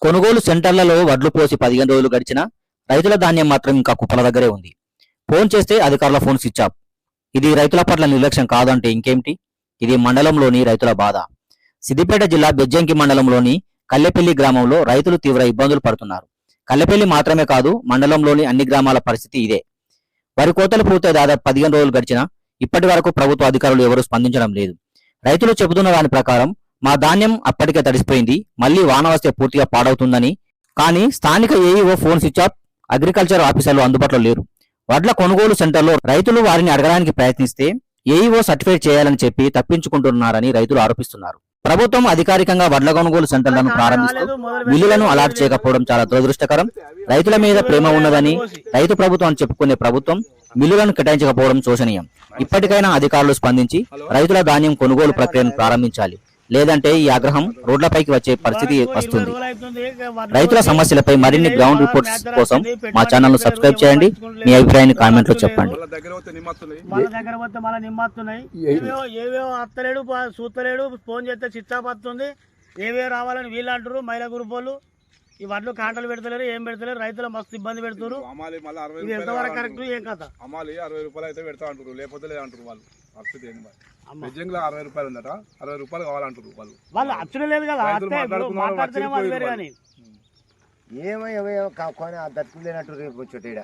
కొనుగోలు సెంటర్లలో వడ్లు పోసి 15 రోజులు గడిచినా రైతుల ధాన్యం మాత్రం ఇంకా కుప్పల దగ్గరే ఉంది. ఫోన్ చేస్తే అధికారుల ఫోన్ స్విచ్ ఆఫ్. ఇది రైతుల పట్ల నిర్లక్ష్యం కాదంటే ఇంకేమిటి? ఇది మండలంలోని రైతుల బాధ. సిద్దిపేట జిల్లా బెజ్జంకి మండలంలోని కల్లెపల్లి గ్రామంలో రైతులు తీవ్ర ఇబ్బందులు పడుతున్నారు. కల్లెపల్లి మాత్రమే కాదు, మండలంలోని అన్ని గ్రామాల పరిస్థితి ఇదే. వరి కోతలు పూర్తయి దాదాపు 15 రోజులు గడిచినా ఇప్పటి వరకు ప్రభుత్వ అధికారులు ఎవరూ స్పందించడం లేదు. రైతులు చెబుతున్న దాని ప్రకారం మా ధాన్యం అప్పటికే తడిసిపోయింది, మళ్లీ వాన వస్తే పూర్తిగా పాడవుతుందని. కానీ స్థానిక AEO phone switch off, agriculture ఆఫీసర్లు అందుబాటులో లేరు. వడ్ల కొనుగోలు సెంటర్లో రైతులు వారిని అడగడానికి ప్రయత్నిస్తే ఏఈఓ సర్టిఫైడ్ చేయాలని చెప్పి తప్పించుకుంటున్నారని రైతులు ఆరోపిస్తున్నారు. ప్రభుత్వం అధికారికంగా వడ్ల కొనుగోలు సెంటర్లను ప్రారంభిస్తూ బిల్లులను అలాట్ చేయకపోవడం చాలా దురదృష్టకరం. రైతుల మీద ప్రేమ ఉన్నదని రైతు ప్రభుత్వం అని చెప్పుకునే ప్రభుత్వం మిల్లులను కేటాయించకపోవడం శోచనీయం. ఇప్పటికైనా అధికారులు స్పందించి రైతుల ధాన్యం కొనుగోలు ప్రక్రియను ప్రారంభించాలి, లేదంటే ఈ ఆగ్రహం రోడ్లపైకి వచ్చే పరిస్థితి వస్తుంది. రైతుల సమస్యలపై మరిన్ని గ్రౌండ్ రిపోర్ట్స్ కోసం మా ఛానల్ ను సబ్స్క్రైబ్ చేయండి. మీ అభిప్రాయాన్ని కామెంట్ లో చెప్పండి. ఫోన్ చేస్తే చిత్తాప్ వస్తుంది, ఏవే రావాలని వీళ్ళు అంటారు. మహిళా గ్రూప్ వాళ్ళు ఈ వడ్లు కాంటలు పెడతలేరు, ఏం పెడతలేరు. రైతులు మస్తు ఇబ్బంది పెడుతున్నారు. ఇది ఎంతవరకు కరెక్ట్ ఏం కథ? అమ్మాలి 60 రూపాయలు అయితే పెడతా అంటారు, లేకపోతే లేదంటారు. వాళ్ళు పరిస్థితి ఏంటి? బెజ్జంలో 60 రూపాయలు ఉందట, 60 రూపాయలు కావాలంటారు. వాళ్ళు అచ్చుడే లేదు కదా, మాట్లాడుతూనే కానీ ఏమో కొని దట్టుకు లేనట్టు రేపు వచ్చేట